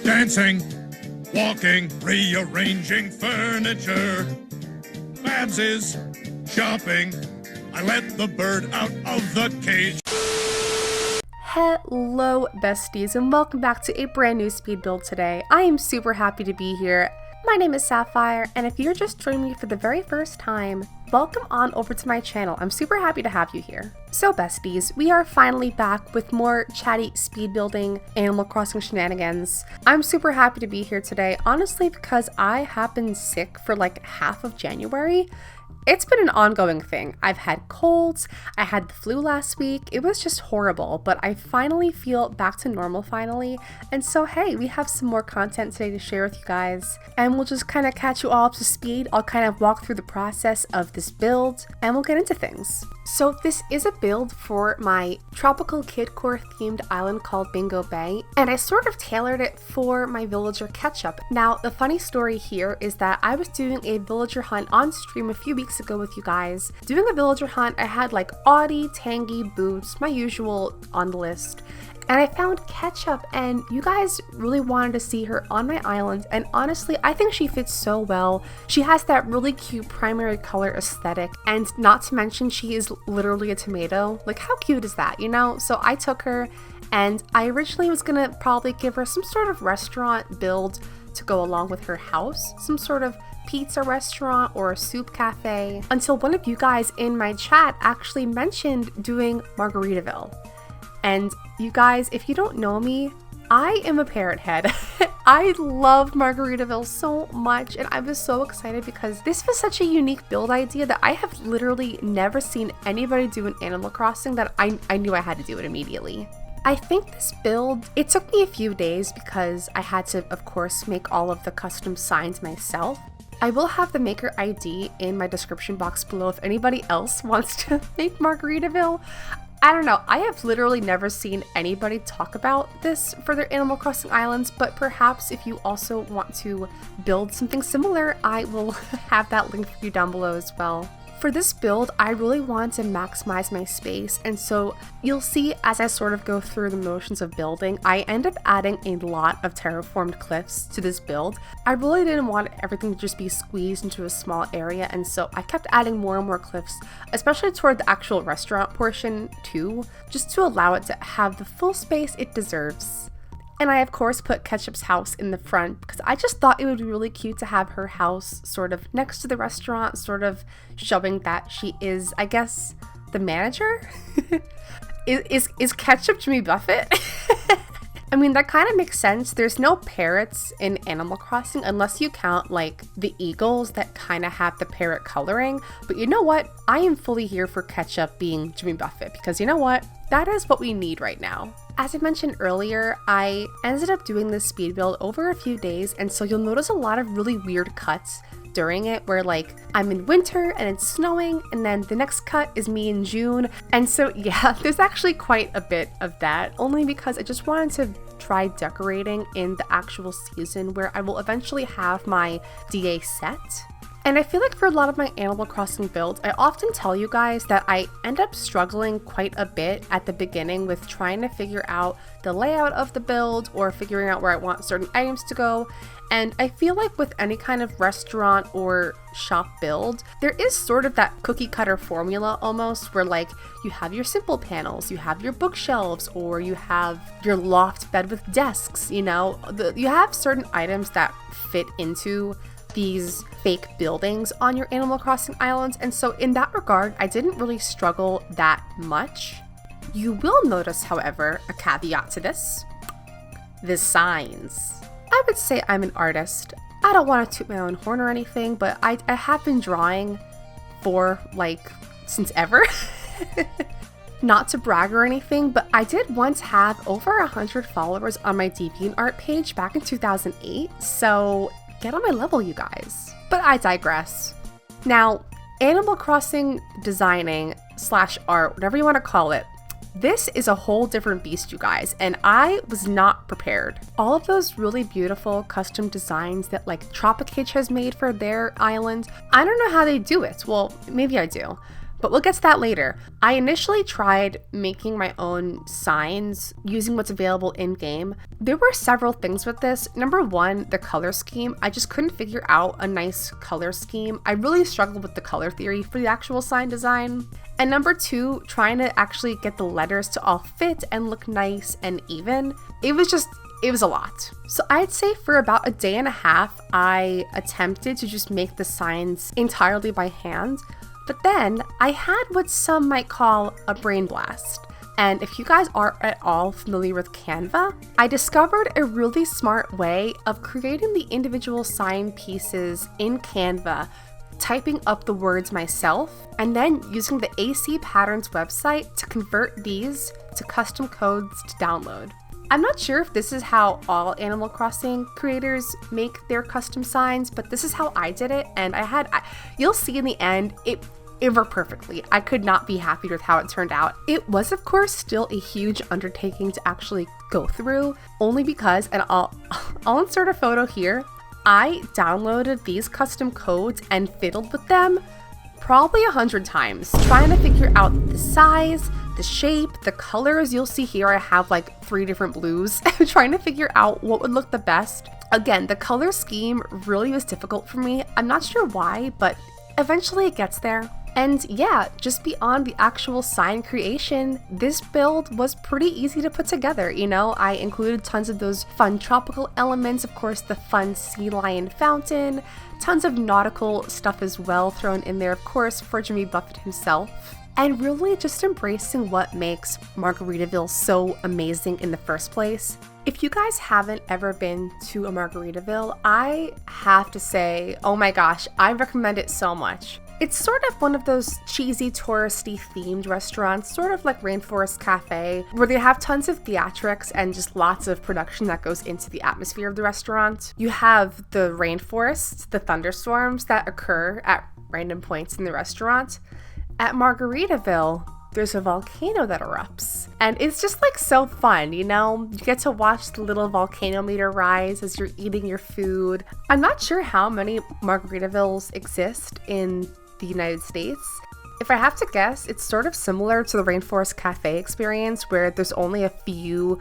dancing, walking, rearranging furniture. Babs is shopping. I let the bird out of the cage. Hello besties and welcome back to a brand new speed build today. I am super happy to be here. My name is Sapphire, and if you're just joining me for the very first time, welcome on over to my channel. I'm super happy to have you here. So besties, we are finally back with more chatty speed building Animal Crossing shenanigans. I'm super happy to be here today, honestly, because I have been sick for like half of January. It's been an ongoing thing. I've had colds, I had the flu last week, it was just horrible, but I finally feel back to normal finally, and so hey, we have some more content today to share with you guys, and we'll just kind of catch you all up to speed. I'll kind of walk through the process of this build, and we'll get into things. So this is a build for my tropical kidcore themed island called Bingo Bay, and I sort of tailored it for my villager Ketchup. Now, the funny story here is that I was doing a villager hunt on stream a few weeks ago with you guys. Doing a villager hunt, I had like Audie, Tangy, Boots, my usual on the list, and I found Ketchup, and you guys really wanted to see her on my island, and honestly, I think she fits so well. She has that really cute primary color aesthetic, and not to mention she is literally a tomato. Like, how cute is that, you know? So I took her, and I originally was gonna probably give her some sort of restaurant build to go along with her house, some sort of pizza restaurant or a soup cafe, until one of you guys in my chat actually mentioned doing Margaritaville. And you guys, if you don't know me, I am a parrot head. I love Margaritaville so much, and I was so excited because this was such a unique build idea that I have literally never seen anybody do in Animal Crossing that I knew I had to do it immediately. I think this build, it took me a few days because I had to, of course, make all of the custom signs myself. I will have the maker ID in my description box below if anybody else wants to make Margaritaville. I don't know, I have literally never seen anybody talk about this for their Animal Crossing islands, but perhaps if you also want to build something similar, I will have that link for you down below as well. For this build, I really want to maximize my space, and so you'll see as I sort of go through the motions of building, I end up adding a lot of terraformed cliffs to this build. I really didn't want everything to just be squeezed into a small area, and so I kept adding more and more cliffs, especially toward the actual restaurant portion too, just to allow it to have the full space it deserves. And I, of course, put Ketchup's house in the front because I just thought it would be really cute to have her house sort of next to the restaurant, sort of showing that she is, I guess, the manager? Is Ketchup Jimmy Buffett? I mean, that kind of makes sense. There's no parrots in Animal Crossing unless you count, like, the eagles that kind of have the parrot coloring. But you know what? I am fully here for Ketchup being Jimmy Buffett because you know what? That is what we need right now. As I mentioned earlier, I ended up doing this speed build over a few days, and so you'll notice a lot of really weird cuts during it where like I'm in winter and it's snowing, and then the next cut is me in June. And so yeah, there's actually quite a bit of that, only because I just wanted to try decorating in the actual season where I will eventually have my DA set. And I feel like for a lot of my Animal Crossing builds, I often tell you guys that I end up struggling quite a bit at the beginning with trying to figure out the layout of the build or figuring out where I want certain items to go. And I feel like with any kind of restaurant or shop build, there is sort of that cookie cutter formula almost where like you have your simple panels, you have your bookshelves, or you have your loft bed with desks, you know, you have certain items that fit into these fake buildings on your Animal Crossing islands, and so in that regard, I didn't really struggle that much. You will notice, however, a caveat to this: the signs. I would say I'm an artist. I don't want to toot my own horn or anything, but I have been drawing for like since ever. Not to brag or anything, but I did once have over 100 followers on my DeviantArt page back in 2008, so get on my level, you guys. But I digress. Now, Animal Crossing designing / art, whatever you want to call it, this is a whole different beast, you guys, and I was not prepared. All of those really beautiful custom designs that like Tropicage has made for their island, I don't know how they do it. Well, maybe I do. but we'll get to that later. I initially tried making my own signs using what's available in-game. There were several things with this. Number one, the color scheme. I just couldn't figure out a nice color scheme. I really struggled with the color theory for the actual sign design. And number two, trying to actually get the letters to all fit and look nice and even. It was a lot. So I'd say for about a day and a half, I attempted to just make the signs entirely by hand. But then I had what some might call a brain blast. And if you guys aren't at all familiar with Canva, I discovered a really smart way of creating the individual sign pieces in Canva, typing up the words myself, and then using the AC Patterns website to convert these to custom codes to download. I'm not sure if this is how all Animal Crossing creators make their custom signs, but this is how I did it, and you'll see in the end, it worked perfectly. I could not be happier with how it turned out. It was, of course, still a huge undertaking to actually go through, only because, and I'll insert a photo here, I downloaded these custom codes and fiddled with them probably 100 times, trying to figure out the size, the shape, the colors. You'll see here I have like 3 different blues, trying to figure out what would look the best. Again, the color scheme really was difficult for me. I'm not sure why, but eventually it gets there. And yeah, just beyond the actual sign creation, this build was pretty easy to put together. You know, I included tons of those fun tropical elements, of course, the fun sea lion fountain, tons of nautical stuff as well thrown in there, of course, for Jimmy Buffett himself. And really just embracing what makes Margaritaville so amazing in the first place. If you guys haven't ever been to a Margaritaville, I have to say, oh my gosh, I recommend it so much. It's sort of one of those cheesy, touristy themed restaurants, sort of like Rainforest Cafe, where they have tons of theatrics and just lots of production that goes into the atmosphere of the restaurant. You have the rainforests, the thunderstorms that occur at random points in the restaurant. At Margaritaville, there's a volcano that erupts. And it's just like so fun, you know? You get to watch the little volcano meter rise as you're eating your food. I'm not sure how many Margaritavilles exist in the United States. If I have to guess, it's sort of similar to the Rainforest Cafe experience where there's only a few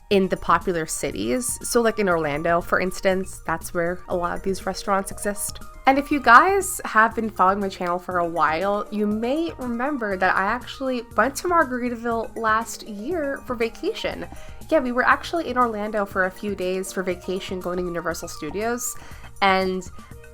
in the popular cities. So like in Orlando, for instance, that's where a lot of these restaurants exist. And if you guys have been following my channel for a while, you may remember that I actually went to Margaritaville last year for vacation. Yeah, we were actually in Orlando for a few days for vacation going to Universal Studios. And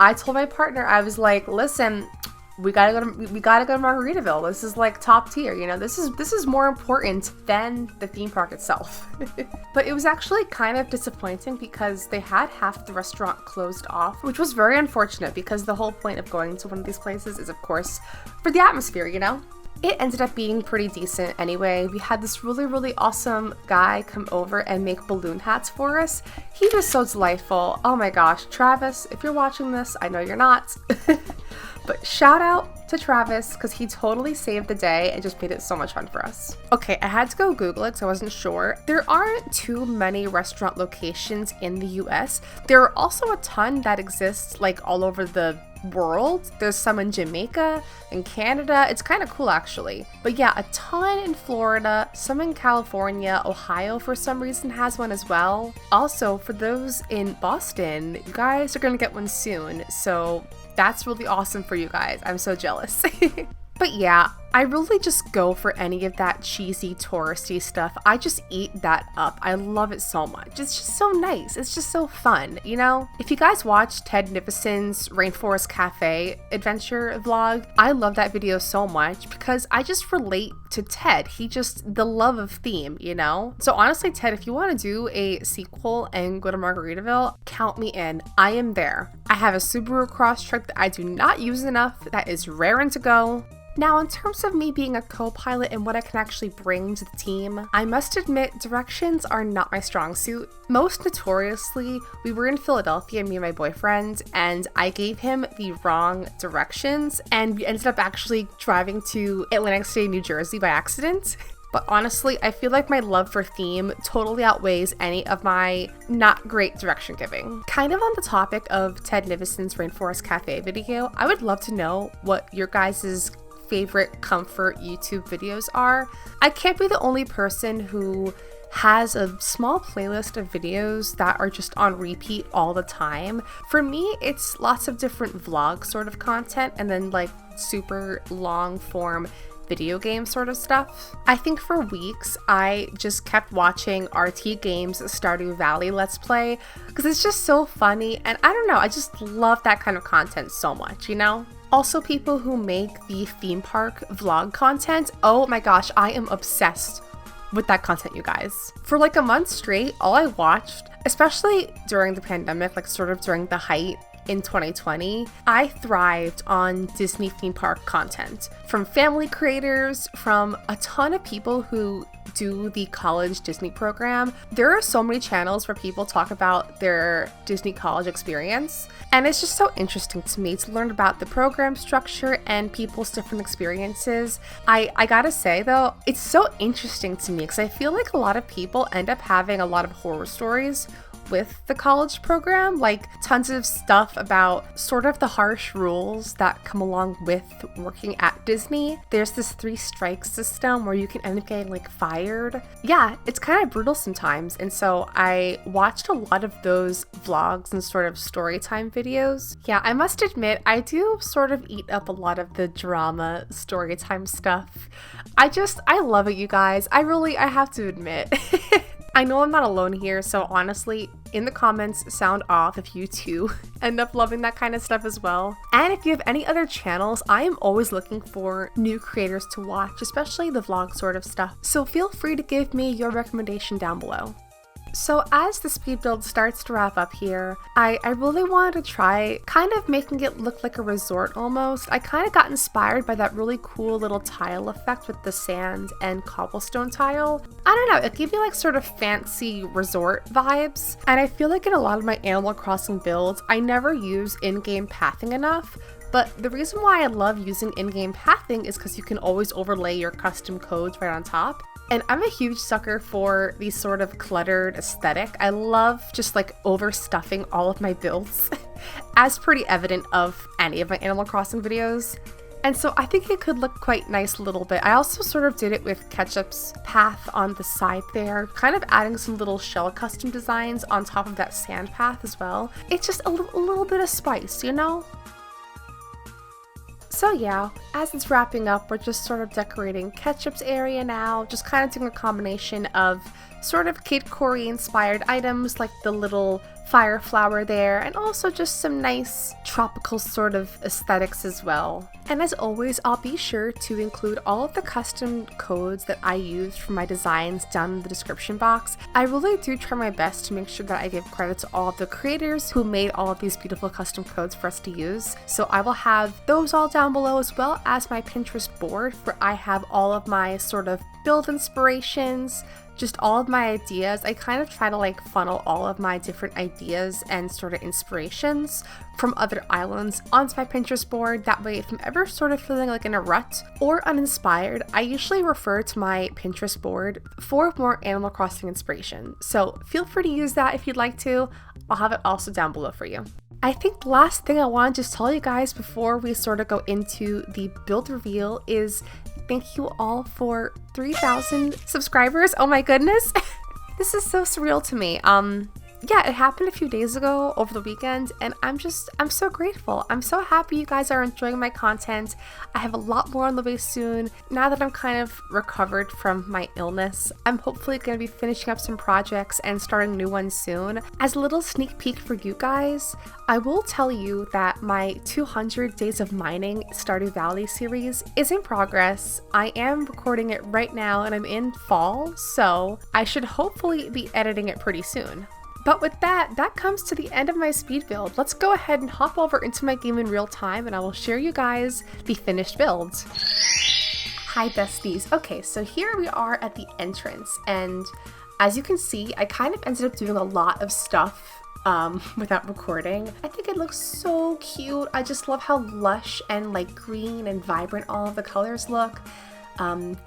I told my partner, I was like, listen, we gotta go to Margaritaville. This is like top tier, you know, this is more important than the theme park itself. But it was actually kind of disappointing because they had half the restaurant closed off, which was very unfortunate because the whole point of going to one of these places is, of course, for the atmosphere, you know? It ended up being pretty decent anyway. We had this really, really awesome guy come over and make balloon hats for us. He was so delightful. Oh my gosh, Travis, if you're watching this, I know you're not. But shout out to Travis because he totally saved the day and just made it so much fun for us. Okay, I had to go Google it because I wasn't sure. There aren't too many restaurant locations in the US. There are also a ton that exist like all over the world. There's some in Jamaica and Canada. It's kind of cool actually. But yeah, a ton in Florida, some in California. Ohio for some reason has one as well. Also, for those in Boston, you guys are gonna get one soon. So that's really awesome for you guys. I'm so jealous. But yeah, I really just go for any of that cheesy touristy stuff. I just eat that up. I love it so much. It's just so nice. It's just so fun, you know? If you guys watch Ted Nivison's Rainforest Cafe adventure vlog, I love that video so much because I just relate to Ted. The love of theme, you know? So honestly, Ted, if you want to do a sequel and go to Margaritaville, count me in. I am there. I have a Subaru Crosstrek that I do not use enough. That is raring to go. Now, in terms of me being a co-pilot and what I can actually bring to the team, I must admit directions are not my strong suit. Most notoriously, we were in Philadelphia, me and my boyfriend, and I gave him the wrong directions, and we ended up actually driving to Atlantic City, New Jersey by accident. But honestly, I feel like my love for theme totally outweighs any of my not great direction giving. Kind of on the topic of Ted Nivison's Rainforest Cafe video, I would love to know what your guys' favorite comfort YouTube videos are. I can't be the only person who has a small playlist of videos that are just on repeat all the time. For me, it's lots of different vlog sort of content and then like super long form video game sort of stuff. I think for weeks I just kept watching RT Games Stardew Valley Let's Play because it's just so funny, and I don't know, I just love that kind of content so much, you know? Also, people who make the theme park vlog content, oh my gosh, I am obsessed with that content, you guys. For like a month straight, all I watched, especially during the pandemic, like sort of during the height in 2020, I thrived on Disney theme park content from family creators, from a ton of people who do the college Disney program. There are so many channels where people talk about their Disney college experience, and it's just so interesting to me to learn about the program structure and people's different experiences. I gotta say though, it's so interesting to me because I feel like a lot of people end up having a lot of horror stories with the college program, like tons of stuff about sort of the harsh rules that come along with working at Disney. There's this 3 strike system where you can end up getting like fired. Yeah, it's kind of brutal sometimes, and so I watched a lot of those vlogs and sort of story time videos. Yeah, I must admit, I do sort of eat up a lot of the drama story time stuff. I love it, you guys. I have to admit. I know I'm not alone here, so honestly, in the comments, sound off if you too end up loving that kind of stuff as well. And if you have any other channels, I am always looking for new creators to watch, especially the vlog sort of stuff. So feel free to give me your recommendation down below. So as the speed build starts to wrap up here, I really wanted to try kind of making it look like a resort almost. I kind of got inspired by that really cool little tile effect with the sand and cobblestone tile. I don't know, it gave me like sort of fancy resort vibes. And I feel like in a lot of my Animal Crossing builds, I never use in-game pathing enough. But the reason why I love using in-game pathing is because you can always overlay your custom codes right on top. And I'm a huge sucker for the sort of cluttered aesthetic. I love just like overstuffing all of my builds, as pretty evident of any of my Animal Crossing videos. And so I think it could look quite nice a little bit. I also sort of did it with Ketchup's path on the side there, kind of adding some little shell custom designs on top of that sand path as well. It's just a little bit of spice, you know? So yeah, as it's wrapping up, we're just sort of decorating Ketchup's area now, just kind of doing a combination of sort of Kid Corey inspired items like the little fire flower there, and also just some nice tropical sort of aesthetics as well. And as always, I'll be sure to include all of the custom codes that I used for my designs down in the description box. I really do try my best to make sure that I give credit to all of the creators who made all of these beautiful custom codes for us to use. So I will have those all down below, as well as my Pinterest board where I have all of my sort of build inspirations, just all of my ideas. I kind of try to like funnel all of my different ideas and sort of inspirations from other islands onto my Pinterest board. That way, if I'm ever sort of feeling like in a rut or uninspired, I usually refer to my Pinterest board for more Animal Crossing inspiration. So feel free to use that if you'd like to. I'll have it also down below for you. I think the last thing I want to just tell you guys before we sort of go into the build reveal is thank you all for 3,000 subscribers. Oh my goodness. This is so surreal to me. Yeah, it happened a few days ago over the weekend, and I'm so grateful. I'm so happy you guys are enjoying my content. I have a lot more on the way soon. Now that I'm kind of recovered from my illness, I'm hopefully going to be finishing up some projects and starting new ones soon. As a little sneak peek for you guys, I will tell you that my 200 Days of Mining Stardew Valley series is in progress. I am recording it right now, and I'm in fall, so I should hopefully be editing it pretty soon. But with that comes to the end of my speed build. Let's go ahead and hop over into my game in real time, and I will share you guys the finished builds. Hi besties. Okay, so here we are at the entrance, and as you can see, I kind of ended up doing a lot of stuff without recording. I think it looks so cute. I just love how lush and like green and vibrant all of the colors look.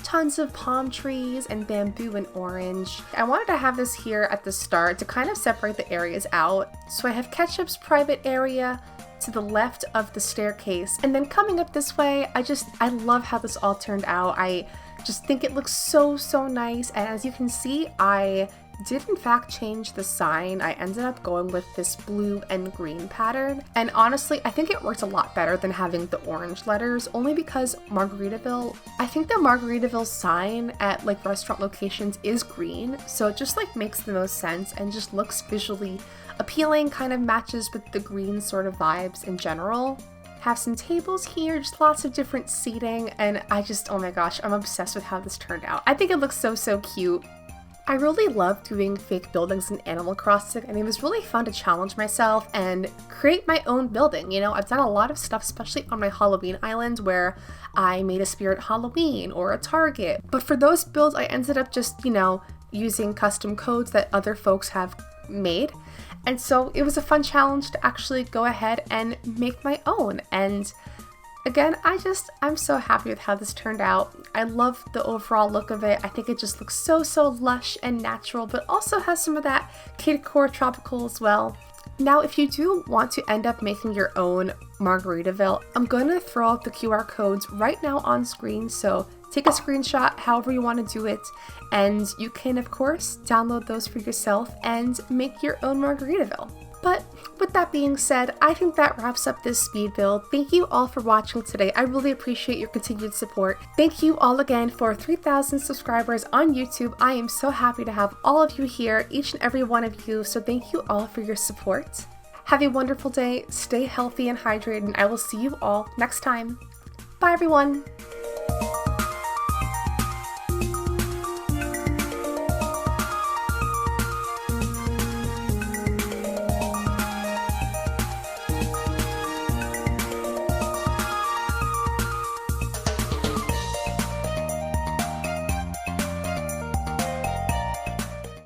tons of palm trees and bamboo and orange. I wanted to have this here at the start to kind of separate the areas out. So I have Ketchup's private area to the left of the staircase, and then coming up this way, I love how this all turned out. I just think it looks so nice, and as you can see, I did in fact change the sign. I ended up going with this blue and green pattern, and honestly I think it worked a lot better than having the orange letters, only because Margaritaville, I think the Margaritaville sign at like restaurant locations is green, so it just like makes the most sense and just looks visually appealing, kind of matches with the green sort of vibes in general. Have some tables here, just lots of different seating, and oh my gosh, I'm obsessed with how this turned out. I think it looks so cute. I really love doing fake buildings in Animal Crossing, and it was really fun to challenge myself and create my own building. You know, I've done a lot of stuff, especially on my Halloween island, where I made a Spirit Halloween or a Target. But for those builds, I ended up just, you know, using custom codes that other folks have made. And so it was a fun challenge to actually go ahead and make my own. And again, I'm so happy with how this turned out. I love the overall look of it. I think it just looks so lush and natural, but also has some of that decor tropical as well. Now, if you do want to end up making your own Margaritaville, I'm going to throw out the QR codes right now on screen, so take a screenshot however you want to do it, and you can of course download those for yourself and make your own Margaritaville. But with that being said, I think that wraps up this speed build. Thank you all for watching today. I really appreciate your continued support. Thank you all again for 3,000 subscribers on YouTube. I am so happy to have all of you here, each and every one of you, so thank you all for your support. Have a wonderful day, stay healthy and hydrated, and I will see you all next time. Bye everyone!